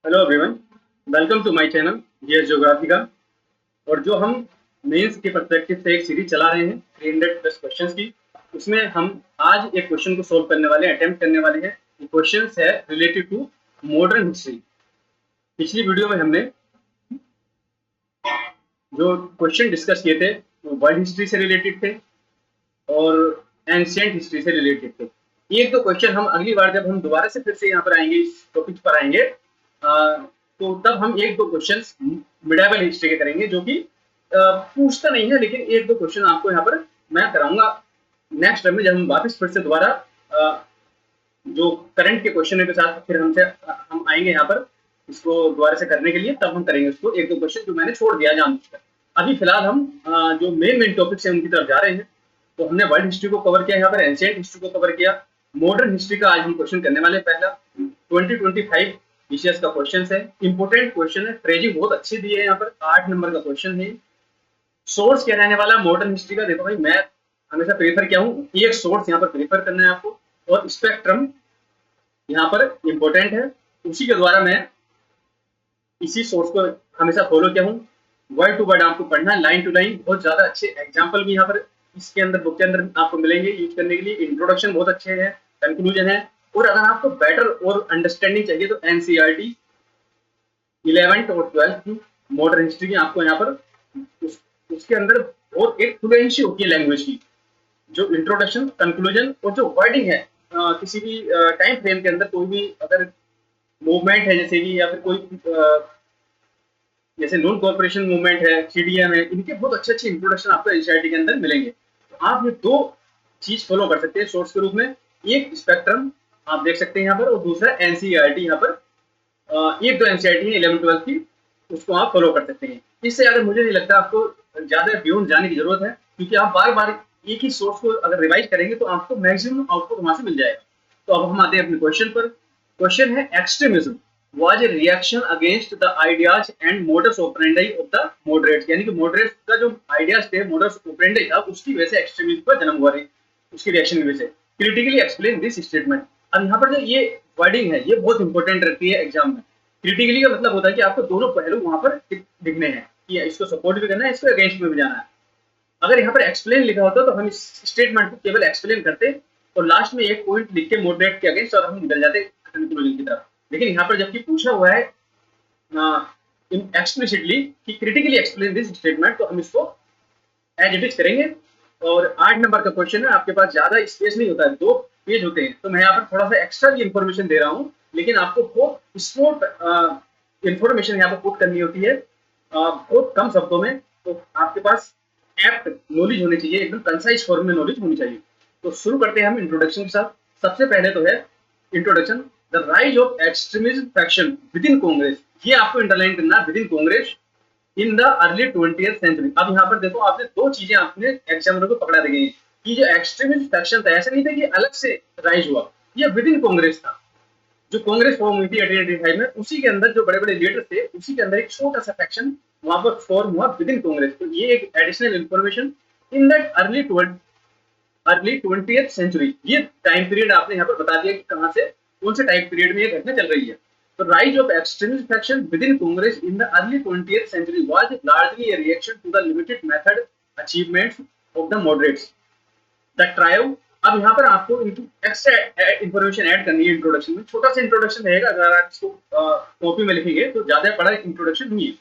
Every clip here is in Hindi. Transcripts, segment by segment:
Hello everyone, welcome to my channel GS geography का। और जो हम मेंस के पर्सपेक्टिव से एक सीरीज चला रहे हैं 300 प्लस क्वेश्चंस की, उसमें हम आज एक क्वेश्चन को सोल्व करने वाले हैं, अटेम्प्ट करने वाले हैं। ये क्वेश्चन है रिलेटेड टू मॉडर्न हिस्ट्री। पिछली वीडियो में हमने जो क्वेश्चन डिस्कस किए थे वो वर्ल्ड हिस्ट्री से रिलेटेड थे और एंशियंट हिस्ट्री से रिलेटेड थे। एक दो क्वेश्चन हम अगली बार जब हम दोबारा से फिर से यहाँ पर आएंगे, इस टॉपिक पर आएंगे, तो तब हम एक दो क्वेश्चन मिडाइवल हिस्ट्री के करेंगे, जो कि पूछता नहीं है, लेकिन एक दो क्वेश्चन आपको यहाँ पर मैं कराऊंगा नेक्स्ट टाइम में, जब हम वापस फिर से दोबारा जो करंट के क्वेश्चन के साथ फिर हम आएंगे यहाँ पर इसको दोबारा से करने के लिए। तब हम करेंगे उसको एक दो क्वेश्चन जो मैंने छोड़ दिया जानबूझकर। अभी फिलहाल हम जो मेन टॉपिक्स हैं उनकी तरफ जा रहे हैं। तो हमने वर्ल्ड हिस्ट्री को कवर किया, यहाँ पर एंशिएंट हिस्ट्री को कवर किया, मॉडर्न हिस्ट्री का आज हम क्वेश्चन करने वाले हैं। पहला 2025 बीसीएस का क्वेश्चन है, इंपोर्टेंट क्वेश्चन है, फ्रेजिंग बहुत अच्छी दी है यहाँ पर। 8 नंबर का क्वेश्चन है। सोर्स क्या रहने वाला मॉडर्न हिस्ट्री का? देखो भाई, मैं हमेशा प्रेफर किया हूँ एक सोर्स यहाँ पर प्रेफर करना है आपको, और स्पेक्ट्रम यहाँ पर इंपॉर्टेंट है। उसी के द्वारा मैं इसी सोर्स को हमेशा फॉलो किया हूँ। वर्ड टू वर्ड आपको पढ़ना है, लाइन टू लाइन। बहुत ज्यादा अच्छे एग्जाम्पल भी यहाँ पर इसके अंदर बुक के अंदर आपको मिलेंगे यूज करने के लिए। इंट्रोडक्शन बहुत अच्छे है, कंक्लूजन है। और अगर आपको बेटर और अंडरस्टैंडिंग चाहिए तो एनसीईआरटी 11th और 12th की मॉडर्न हिस्ट्री की आपको यहाँ पर उसके अंदर और एक फ्लुएंसी होती है लैंग्वेज की। जो इंट्रोडक्शन, कंक्लूजन और जो वर्डिंग है, किसी भी टाइम फ्रेम के अंदर कोई भी अगर मूवमेंट है, जैसे कि या फिर कोई जैसे नॉन कॉर्पोरेशन मूवमेंट है, सीडीएम है, इनके बहुत अच्छे अच्छे इंट्रोडक्शन आपको एनसीईआरटी के अंदर मिलेंगे। तो आप ये दो चीज फॉलो कर सकते हैं सोर्स के रूप में। एक स्पेक्ट्रम आप देख सकते हैं यहाँ पर, और दूसरा एनसीईआरटी। यहाँ पर एक दो एनसीईआरटी है 11th-12th की, उसको आप फॉलो कर सकते हैं। इससे ज्यादा मुझे नहीं लगता आपको ज्यादा बियॉन्ड जाने की जरूरत है, क्योंकि आप बार बार एक ही सोर्स को अगर रिवाइज करेंगे तो आपको मैक्सिमम आउटपुट वहां से मिल जाएगा। तो अब हम आते हैं अपने क्वेश्चन पर। क्वेश्चन है, extremism was a reaction against the ideas and modus operandi of the moderates। यानी कि moderates का जो आइडियाज थे, modus operandi था, उसकी वजह से एक्सट्रीमिज्म का जन्म हुआ है, उसकी रिएक्शन की वजह से। Critically explain this statement. अब यहाँ पर जो ये वर्डिंग है ये बहुत इंपॉर्टेंट रहती है एग्जाम में। क्रिटिकली का मतलब होता है कि आपको दोनों पहलू वहां पर दिखने हैं, कि इसको सपोर्ट भी करना है, इसको अगेंस्ट में भी जाना है। अगर यहाँ पर एक्सप्लेन लिखा होता तो हम इस स्टेटमेंट को केवल एक्सप्लेन करते और लास्ट में एक पॉइंट लिख के मॉडरेट के अगेंस्ट और हम निकल जाते कंक्लूजन की तरफ। लेकिन यहाँ पर जबकि पूछा हुआ है एक्सप्लिसिटली कि क्रिटिकली एक्सप्लेन दिस स्टेटमेंट, तो हम इसको एज इट इज करेंगे। और 8 नंबर का क्वेश्चन है, आपके पास ज्यादा स्पेस नहीं होता है, 2 पेज होते हैं, तो मैं यहाँ पर थोड़ा सा एक्स्ट्रा भी इंफॉर्मेशन दे रहा हूँ, लेकिन आपको बहुत स्मॉल इंफॉर्मेशन यहाँ पर पुट करनी होती है बहुत कम शब्दों में। तो आपके पास एप्ट नॉलेज होनी चाहिए, एकदम कंसाइज फॉर्म में नॉलेज होनी चाहिए। तो शुरू करते हैं हम इंट्रोडक्शन के साथ। सबसे पहले तो है introduction, the rise of extremism faction within Congress. ये आपको इंटरलाइन करना है, within Congress in the early 20th century. अब यहाँ पर देखो, आपने दो चीजें आपने एग्जामिनर को पकड़ा दी गई कि जो एक्सट्रीमिस्ट फैक्शन था, ऐसा नहीं था कि अलग से राइज हुआ, ये विद इन कांग्रेस था। जो कांग्रेस फॉर्म हुई थी 1885 में, उसी के अंदर जो बड़े बड़े लीडर थे, उसी के अंदर एक छोटा सा फैक्शन वहां पर फॉर्म हुआ विद इन कांग्रेस। तो ये एक additional information in that early 20th century. ये टाइम पीरियड आपने यहाँ पर बता दिया कि कहां से कौन से टाइम पीरियड में ये घटना चल रही है। The rise of extremist faction within Congress in the early 20th century was largely a reaction to the limited method achievements of the moderates. The trio। अब यहाँ पर आपको एक्स्ट्रा इंफॉर्मेशन ऐड करनी है इंट्रोडक्शन में। छोटा सा इंट्रोडक्शन रहेगा, अगर आप इसको कॉपी में लिखेंगे तो ज्यादा बड़ा इंट्रोडक्शन नहीं है।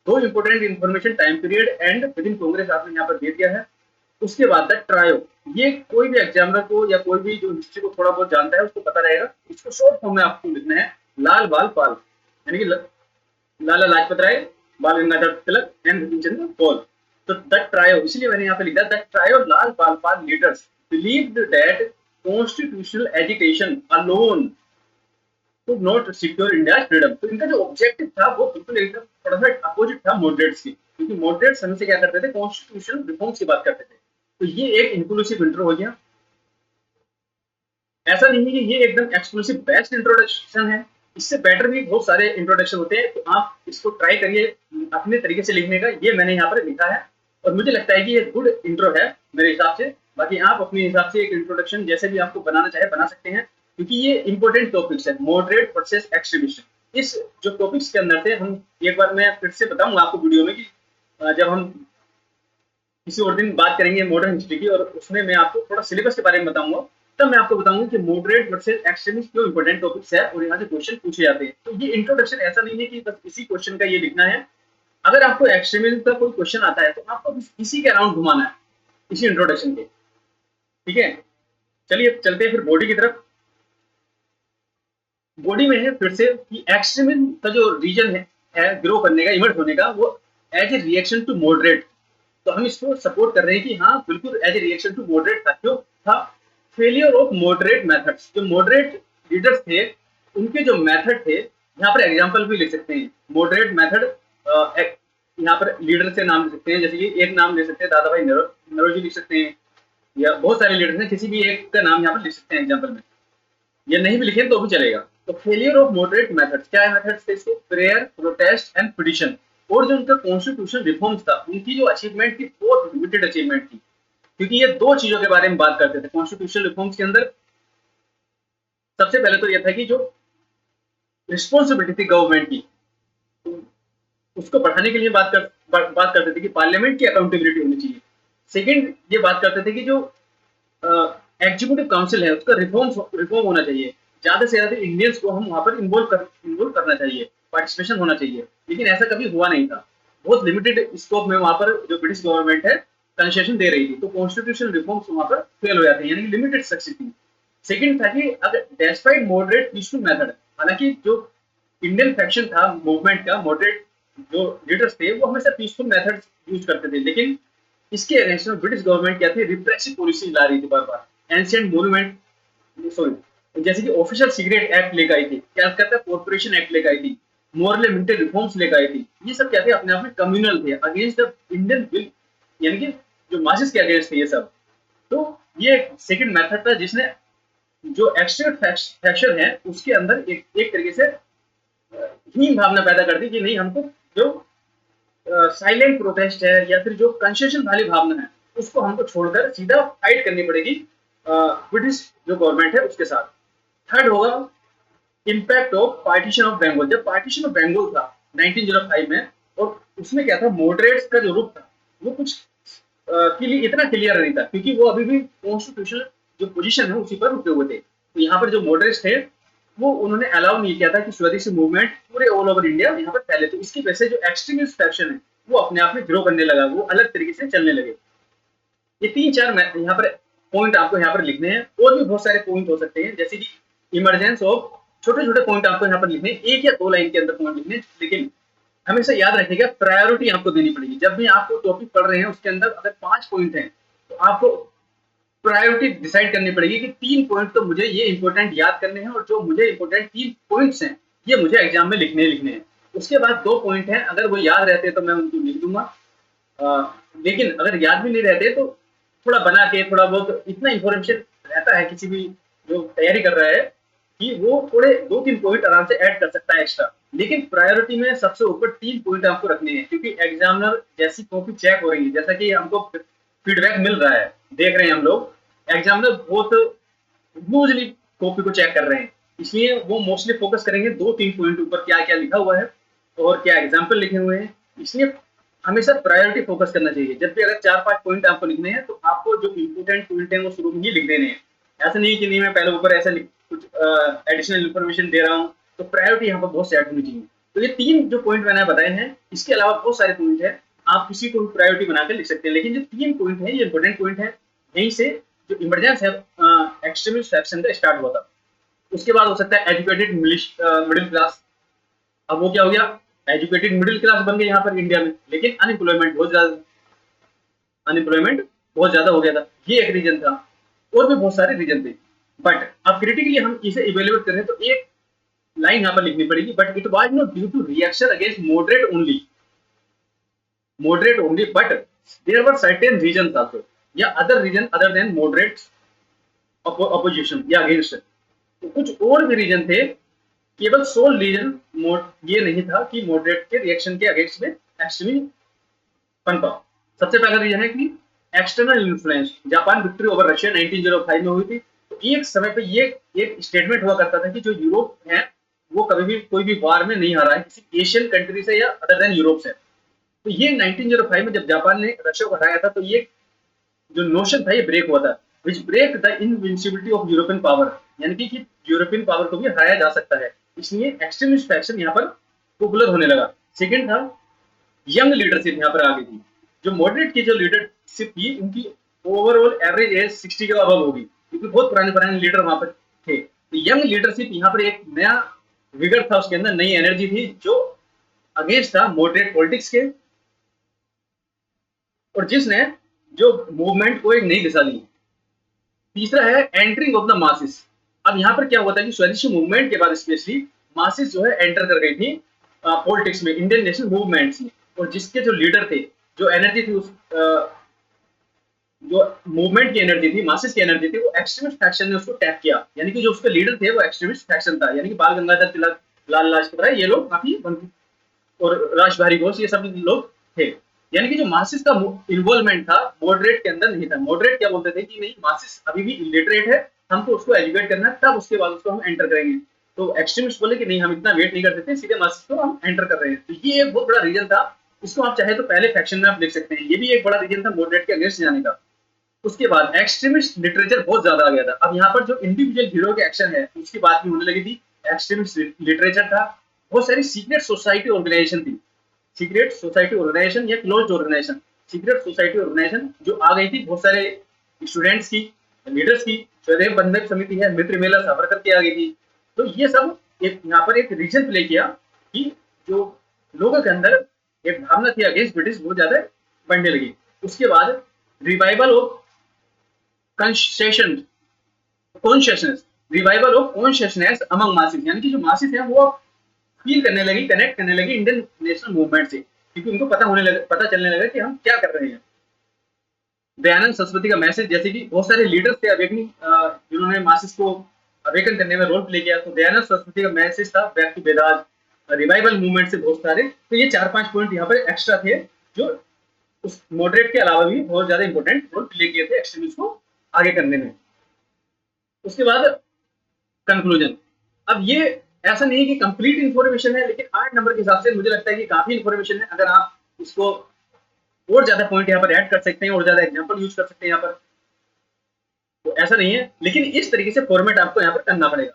दो important information, time period and with in Congress, आपने यहाँ पर दे दिया है। उसके बाद द ट्रायो, ये कोई भी एग्जामिनर को या कोई भी जो हिस्ट्री को थोड़ा बहुत जानता है उसको पता रहेगा। इसको शॉर्ट फॉर्म में आपको लिखना है, लाल बाल पाल, यानी कि लाला लाजपत राय, बाल गंगाधर तिलक एंड बिपिन चंद्र पॉल। तो द ट्रायो, इसलिए मैंने यहाँ पे लिखा the trio Lal Bal Pal leaders believed that constitutional agitation alone could not secure India's freedom. तो इनका जो ऑब्जेक्टिव था वो बिल्कुल एकदम थोड़ा सा अपोजिट था मॉडरेट्स की, क्योंकि मॉडरेट्स हमसे क्या करते थे, कॉन्स्टिट्यूशनल रिफॉर्म्स की बात करते थे। तो ये एक इंक्लूसिव इंट्रो हो गया। ऐसा नहीं है कि ये एकदम एक्सक्लूसिव बेस्ट इंट्रोडक्शन है, इससे बेटर भी बहुत सारे इंट्रोडक्शन होते हैं। तो आप इसको ट्राई करिए अपने तरीके से लिखने का। ये मैंने यहाँ पर लिखा है और मुझे लगता है कि ये गुड इंट्रो है मेरे हिसाब से। बाकी आप अपने हिसाब से एक इंट्रोडक्शन जैसे भी आपको बनाना चाहे बना सकते हैं, क्योंकि ये इंपॉर्टेंट टॉपिक्स है, मॉडरेट वर्सेस एक्सट्रीमिस्ट। इस जो टॉपिक्स के अंदर से हम एक बार मैं फिर से बताऊंगा आपको वीडियो में कि जब हम किसी और दिन बात करेंगे मॉडर्न हिस्ट्री की, और उसमें मैं आपको थोड़ा सिलेबस के बारे में बताऊंगा, तब मैं आपको बताऊंगा कि मॉडरेट वर्सेस एक्सट्रीमिस्ट क्यों इंपॉर्टेंट टॉपिक्स है और यहाँ से क्वेश्चन पूछे जाते हैं। तो ये इंट्रोडक्शन ऐसा नहीं है कि बस इसी क्वेश्चन का ये लिखना है। अगर आपको एक्सट्रीमिज्म का कोई क्वेश्चन आता है तो आपको इसी के अराउंड घुमाना है, इसी इंट्रोडक्शन के। ठीक है, चलिए चलते हैं फिर बॉडी की तरफ। बॉडी में है फिर से कि एक्सट्रीमिज्म का जो रीजन है ग्रो करने का, इमर्ज होने का, वो as a reaction to moderate. तो हम इसको सपोर्ट कर रहे हैं कि हाँ बिल्कुल as a reaction to moderate था। क्यों था? Failure of moderate methods. जो मॉडरेट लीडर्स थे उनके जो मेथड थे, यहाँ पर एग्जांपल भी लिख सकते हैं मॉडरेट मेथड। यहाँ पर लीडर से नाम लिख सकते हैं, जैसे कि एक नाम ले सकते हैं दादा भाई नरोजी लिख सकते हैं, या बहुत सारे लीडर्स हैं, किसी भी एक का नाम यहाँ पर लिख सकते हैं एग्जाम्पल में, या नहीं भी लिखे तो भी चलेगा। तो फेलियर ऑफ मॉडरेट मेथड्स, क्या है मेथड्स थे इसके? Prayer, protest and petition. और जो उनका कॉन्स्टिट्यूशन रिफॉर्म्स था, उनकी जो अचीवमेंट थी बहुत लिमिटेड अचीवमेंट थी, क्योंकि ये दो चीजों के बारे में बात करते थे कॉन्स्टिट्यूशन रिफॉर्म्स के अंदर। सबसे पहले तो यह था कि जो रिस्पॉन्सिबिलिटी थी गवर्नमेंट की, उसको बढ़ाने के लिए बात करते थे कि पार्लियामेंट की अकाउंटेबिलिटी होनी चाहिए। सेकंड, ये बात करते थे कि जो एग्जीक्यूटिव काउंसिल है उसका रिफॉर्म होना चाहिए, ज्यादा से ज्यादा इंडियंस को हम वहां पर इन्वॉल्व करना चाहिए, पार्टिसिपेशन होना चाहिए। लेकिन ऐसा कभी हुआ नहीं था, बहुत लिमिटेड स्कोप में वहां पर जो ब्रिटिश गवर्नमेंट है कंसेशन दे रही थी, तो कॉन्स्टिट्यूशन रिफॉर्म्स वहां पर फेल हो जाते हैं, यानी कि लिमिटेड सक्सेस थी। सेकंड था कि अगर डेस्पाइट मॉडरेट पीसफुल मेथड, हालांकि जो इंडियन फैक्शन था मूवमेंट का, मॉडरेट जो लीडर्स थे वो हमेशा पीसफुल मेथड यूज करते थे, लेकिन इसके अगेंस्ट में ब्रिटिश गवर्नमेंट क्या थी? रिप्रेसिव पॉलिसी ला रही थी बार बार। एंशिएंट मॉन्यूमेंट, सॉरी, जैसे कि ऑफिशियल सिगरेट एक्ट लेकर आई थी, कलकत्ता कॉर्पोरेशन एक्ट लेकर आई थी, मोरले मिंटे रिफॉर्म्स लेकर आई थी। ये सब क्या थे? अपने आप में कम्युनल थे, अगेंस्ट द इंडियन विल, यानी कि जो मासेस के अगेंस्ट थे ये सब। तो ये सेकंड मेथड था जिसने जो एक्सट्रीम फैक्शन है उसके अंदर एक तरीके से हीन भावना पैदा कर दी कि नहीं, हमको जो साइलेंट प्रोटेस्ट है या फिर जो कंसेशन वाली भावना है उसको हमको छोड़कर सीधा फाइट करनी पड़ेगी ब्रिटिश जो गवर्नमेंट है उसके साथ। थर्ड होगा impact of partition of Bengal. जब पार्टीशन ऑफ बंगाल था 1905 में, और उसमें क्या था? मॉडरेट्स का जो रुख था वो कुछ के लिए इतना क्लियर नहीं था, क्योंकि वो अभी भी कॉन्स्टिट्यूशनल जो पोजीशन है उसी पर रुके हुए थे। तो यहाँ पर जो मॉडरेट्स थे वो उन्होंने अलाउ नहीं किया था कि स्वदेशी मूवमेंट पूरे ऑल ओवर इंडिया यहाँ पर फैले। तो इसकी वजह से जो एक्सट्रीमिस्ट फैक्शन है वो अपने आप में ग्रो करने लगा, वो अलग तरीके से चलने लगे। ये तीन चार यहाँ पर पॉइंट आपको यहाँ पर लिखने हैं, और भी बहुत सारे पॉइंट हो सकते हैं, जैसे कि इमरजेंस ऑफ, छोटे छोटे पॉइंट आपको यहाँ पर लिखने, एक या दो लाइन के अंदर पॉइंट लिखने, लेकिन हमेशा याद रखिएगा प्रायोरिटी आपको देनी पड़ेगी। जब भी आपको टॉपिक पढ़ रहे हैं उसके अंदर अगर 5 पॉइंट हैं तो आपको प्रायोरिटी डिसाइड करनी पड़ेगी कि 3 पॉइंट तो मुझे ये इंपॉर्टेंट याद करने हैं, और जो मुझे इंपॉर्टेंट 3 पॉइंट्स हैं ये मुझे एग्जाम में लिखने हैं। उसके बाद 2 पॉइंट हैं, अगर वो याद रहते हैं तो मैं उनको लिख दूंगा, लेकिन अगर याद भी नहीं रहते तो थोड़ा बना के, थोड़ा बहुत इतना इंफॉर्मेशन रहता है किसी भी जो तैयारी कर रहा है कि वो थोड़े 2-3 पॉइंट आराम से ऐड कर सकता है एक्स्ट्रा। लेकिन प्रायोरिटी में सबसे ऊपर 3 पॉइंट आपको रखने हैं, क्योंकि एग्जामिनर जैसी कॉपी चेक हो रही है, जैसा कि हमको फीडबैक मिल रहा है, देख रहे हैं हम लोग, एग्जामिनर बहुत यूजली कॉपी को चेक कर रहे हैं, इसलिए वो मोस्टली फोकस करेंगे 2-3 पॉइंट ऊपर क्या क्या लिखा हुआ है और क्या एग्जाम्पल लिखे हुए हैं। इसलिए हमेशा प्रायोरिटी फोकस करना चाहिए। जब भी अगर 4-5 पॉइंट आपको लिखने हैं तो आपको जो इंपोर्टेंट पॉइंट है वो शुरू में ही लिख देने हैं। ऐसा नहीं कि नहीं मैं पहले ऊपर ऐसा कुछ एडिशनल इन्फॉर्मेशन दे रहा हूँ, तो प्रायोरिटी यहाँ पर बहुत सेट होनी चाहिए। तो ये 3 जो पॉइंट मैंने बताए हैं, इसके अलावा बहुत सारे पॉइंट है, आप किसी को भी प्रायोरिटी बनाकर लिख सकते हैं, लेकिन जो 3 पॉइंट है ये इंपोर्टेंट पॉइंट है। यहीं से जो इमरजेंस है एक्सट्रीमिस्ट फैक्शन का स्टार्ट हुआ था। उसके बाद हो सकता है एजुकेटेड मिडिल क्लास। अब वो क्या हो गया? एजुकेटेड मिडिल क्लास बन गए यहाँ पर इंडिया में, लेकिन अनएम्प्लॉयमेंट बहुत ज्यादा हो गया था, ये एक रीजन था। और भी बहुत सारे रीजन थे, बट अब क्रिटिकली हम इसे इवेल्युएट कर रहे हैं तो एक लाइन यहाँ पर लिखनी पड़ेगी, but it was not due to reaction against moderate only, but there were certain reasons also, या other reason other than moderate opposition या against। तो कुछ और भी रीजन थे, केवल सोल रीजन ये नहीं था कि मॉडरेट के रिएक्शन के अगेंस्ट में एक्सट्रीमिज्म पनपा। सबसे पहला रीजन है कि external influence. Japan victory over Russia 1905 में हुई थी, तो एक समय पे ये एक स्टेटमेंट हुआ करता था कि जो यूरोप है वो कभी भी कोई भी वार में नहीं हारा है किसी एशियन कंट्री से या अदर देन यूरोप से। तो ये 1905 में जब जापान ने रशिया को हराया था, तो ये जो नोशन था ये ब्रेक हुआ था, which break the invincibility of European power, यानी कि यूरोपियन पावर को भी हराया जा सकता है। इसलिए एक्सट्रीमिस्ट फैक्शन यहाँ पर पॉपुलर होने लगा। सेकेंड था यंग लीडरशिप यहाँ पर आ गई थी। जो मॉडरेट की जो लीडरशिप थी उनकी ओवरऑल एवरेज एज 60 के अबव होगी, क्योंकि बहुत पुराने पुराने लीडर वहां पर थे। तो यंग लीडरशिप यहाँ पर एक नया विगर था, उसके अंदर नई एनर्जी थी जो अगेंस्ट था मॉडरेट पॉलिटिक्स के, और जिसने जो मूवमेंट को एक नई दिशा दी। तीसरा है एंट्रिंग ऑफ द मासेस। अब यहाँ पर क्या हुआ था कि स्वदेशी मूवमेंट के बाद स्पेशली मासेस जो है एंटर कर गई थी पॉलिटिक्स में, इंडियन नेशनल मूवमेंट्स में, और जिसके जो लीडर थे, जो एनर्जी थी उस जो मूवमेंट की एनर्जी थी, मासेस की एनर्जी थी, वो एक्सट्रीमिस्ट फैक्शन ने उसको टैप किया। यानी कि जो उसके लीडर थे वो एक्सट्रीमिस्ट फैक्शन था, यानी कि बाल गंगाधर तिलक, लाल लाजपत राय, ये लोग काफी, और राज बिहारी घोष, ये सब लोग थे। यानी कि जो मासिस का इन्वॉल्वमेंट था मॉडरेट के अंदर नहीं था। मॉडरेट क्या बोलते थे कि नहीं, मासिस अभी भी इलिटरेट है, हमको उसको एजुकेट करना है, तब उसके बाद उसको हम एंटर करेंगे। तो एक्सट्रीमिस्ट बोले कि नहीं, हम इतना वेट नहीं कर सकते, सीधे मासिस को हम एंटर कर रहे हैं। तो ये एक बहुत बड़ा रीजन था। इसको आप चाहे तो पहले फैक्शन में आप देख सकते हैं, ये भी एक बड़ा रीजन था मॉडरेट के अगेंस्ट जाने का। उसके बाद एक्सट्रीमिस्ट लिटरेचर बहुत ज्यादा आ गया था। अब यहाँ पर जो इंडिविजुअल हीरो के एक्शन है उसकी बात भी होने लगी थी। एक्सट्रीमिस्ट लिटरेचर था, बहुत सारी सीक्रेट सोसाइटी ऑर्गेनाइजेशन थी, सीक्रेट सोसाइटी ऑर्गेनाइजेशन या closed organisation, secret society organisation जो आ गई थी, बहुत सारे स्टूडेंट्स की, लीडर्स की, स्वदेव बंधक समिति है, मित्र मेला सावरकर की आ गई थी। तो ये सब एक यहाँ पर एक रीजन प्ले किया कि जो लोगों के अंदर एक भावना थी अगेंस्ट ब्रिटिश बहुत ज्यादा बढ़ने लगी। उसके बाद revival of concession consciousness, revival of consciousness among masses, यानी कि जो मासिस है वो फील करने लगी, कनेक्ट करने लगी इंडियन नेशनल मूवमेंट से, क्योंकि उनको पता चलने लगा कि हम क्या कर रहे हैं। दयानंद सरस्वती का मैसेज, जैसे कि बहुत सारे लीडर्स थे अवेकनिंग, जिन्होंने मासिस को अवेकन करने में रोल प्ले किया। तो दयानंद सरस्वती का मैसेज था back to Vedanta, revival movement से बहुत सारे। तो ये 4-5 पॉइंट यहाँ पर एक्स्ट्रा थे जो उस मॉडरेट के अलावा भी बहुत ज्यादा इंपॉर्टेंट रोल प्ले किए थे एक्सट्रीमिस्ट को आगे करने में। उसके बाद कंक्लूजन। अब ये ऐसा नहीं है कि कंप्लीट इंफॉर्मेशन है, लेकिन 8 नंबर के हिसाब से मुझे लगता है कि काफी इंफॉर्मेशन है। अगर आप इसको और ज्यादा पॉइंट यहाँ पर ऐड कर सकते हैं और ज्यादा एग्जांपल यूज कर सकते हैं यहाँ पर, तो ऐसा नहीं है, लेकिन इस तरीके से फॉर्मेट आपको यहाँ पर करना पड़ेगा।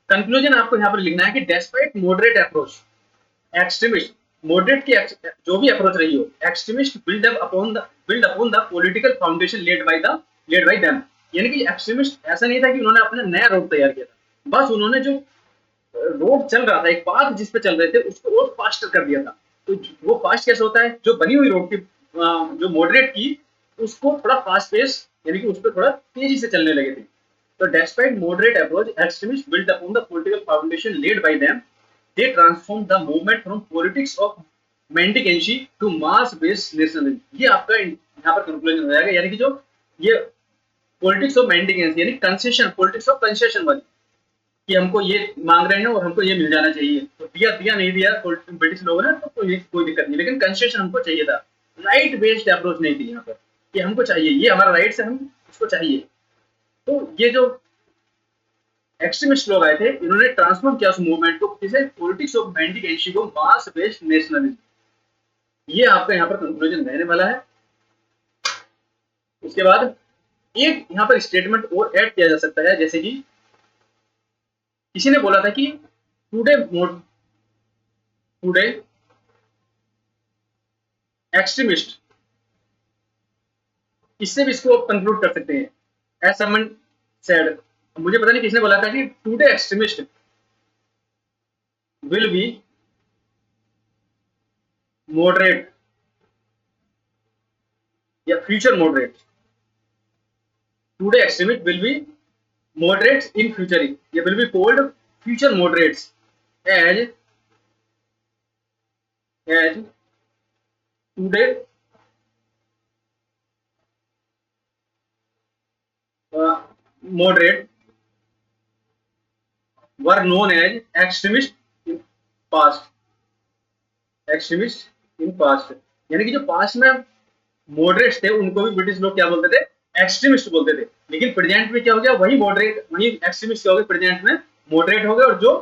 कंक्लूजन आपको यहाँ पर लिखना है कि despite moderate approach, extremist moderate की जो भी अप्रोच रही हो, extremist build upon the political foundation led by them. यानी कि एक्सट्रीमिस्ट ऐसा नहीं था कि उन्होंने अपना नया रोड तैयार किया था, बस उन्होंने जो रोड चल रहा था, एक पाथ जिस पे चल रहे थे, उसको और फास्टर कर दिया था। तो वो फास्ट कैसे होता है, जो बनी हुई रोड की जो मॉडरेट की, उसको थोड़ा फास्ट पेस, यानी कि उस पर थोड़ा तेजी से चलने लगे थे। तो despite moderate approach, extremist build upon the political foundation led by them, they transformed the movement from politics of mendicancy to mass based nationalism। ये आपका यहाँ पर कंक्लूजन हो जाएगा। यानी कि जो ये पॉलिटिक्स ऑफ मेंडिकेंसी, यानी कंसेशन, पॉलिटिक्स ऑफ कंसेशन वाली, कि हमको ये मांग रहे हैं और हमको ये मिल जाना चाहिए, तो दिया नहीं दिया ब्रिटिश लोगों ने, तो कोई दिक्कत नहीं, लेकिन कंसेशन हमको चाहिए था। राइट बेस्ड अप्रोच नहीं थी यहाँ पर कि हमको चाहिए, ये हमारा राइट है, हम इसको चाहिए। तो ये जो एक्सट्रीमिस्ट लोग आए थे, इन्होंने ट्रांसफॉर्म किया उस मूवमेंट को, जिसे पॉलिटिक्स ऑफ मेंडिकेंसी को मास बेस्ड नेशनलिज्म। ये आपका यहाँ पर कंक्लूजन रहने वाला है। उसके बाद एक यहाँ पर स्टेटमेंट और ऐड किया जा सकता है, जैसे कि किसी ने बोला था कि टुडे एक्सट्रीमिस्ट, इससे भी इसको कंक्लूड कर सकते हैं। एज समवन सेड, मुझे पता नहीं किसने बोला था कि today extremist will be moderate या future moderate, today extremist will be moderates in future, they will be called future moderates as today moderate were known as extremist in past, extremist in past। यानी कि जो पास्ट में मॉडरेट्स थे उनको भी ब्रिटिश लोग क्या बोलते थे, एक्सट्रीमिस्ट बोलते थे। लेकिन प्रेजेंट में क्या हो गया, वही मॉडरेट, वही एक्सट्रीमिस्ट क्या हो गए, प्रेजेंट में मॉडरेट हो गए, और जो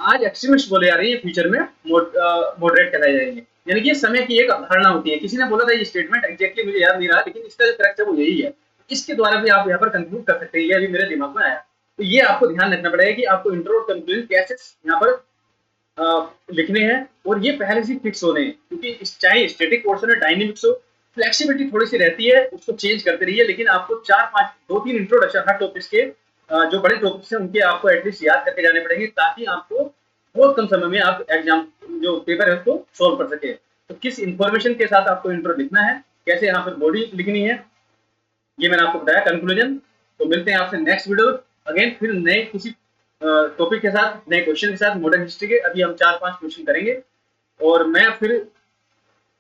आज एक्सट्रीमिस्ट बोले जा रहे हैं, फ्यूचर में मॉडरेट कहलाए जाएंगे। यानी कि समय की एक अवधारणा होती है। किसी ने बोला था ये स्टेटमेंट, एग्जैक्टली मुझे याद नहीं रहा, लेकिन इसका जो करेक्ट है वो यही है। इसके द्वारा भी आप यहाँ पर कंक्लूड कर सकते हैं, ये अभी मेरे दिमाग में आया। तो ये आपको ध्यान रखना पड़ेगा कि आपको इंट्रो और कंक्लूजन कैसे यहाँ पर लिखने हैं, और ये पहले से फिक्स होने हैं। क्योंकि चाहे स्टैटिक पोर्शन है, डायनेमिक्स हो, फ्लेक्सिबिलिटी थोड़ी सी रहती है, उसको चेंज करते रहिए। लेकिन आपको 4-5 2-3 इंट्रोडक्शन हर टॉपिक्स के, जो बड़े टॉपिक्स हैं उनके आपको एटलीस्ट याद करके जाने पड़ेंगे, ताकि आपको बहुत कम समय में आप एग्जाम जो पेपर है उसको सोल्व कर सके। तो किस इंफॉर्मेशन के साथ आपको इंट्रो लिखना है, कैसे यहाँ पर बॉडी लिखनी है, ये मैंने आपको बताया कंक्लूजन। तो मिलते हैं आपसे नेक्स्ट वीडियो अगेन, फिर नए किसी टॉपिक के साथ, नए क्वेश्चन के साथ, मॉडर्न हिस्ट्री के। अभी हम 4-5 क्वेश्चन करेंगे, और मैं फिर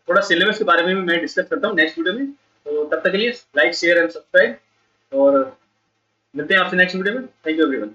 थोड़ा सिलेबस के बारे में भी मैं डिस्कस करता हूँ नेक्स्ट वीडियो में। तो तब तक के लिए लाइक, शेयर एंड सब्सक्राइब, और मिलते हैं आपसे नेक्स्ट वीडियो में। Thank you everyone.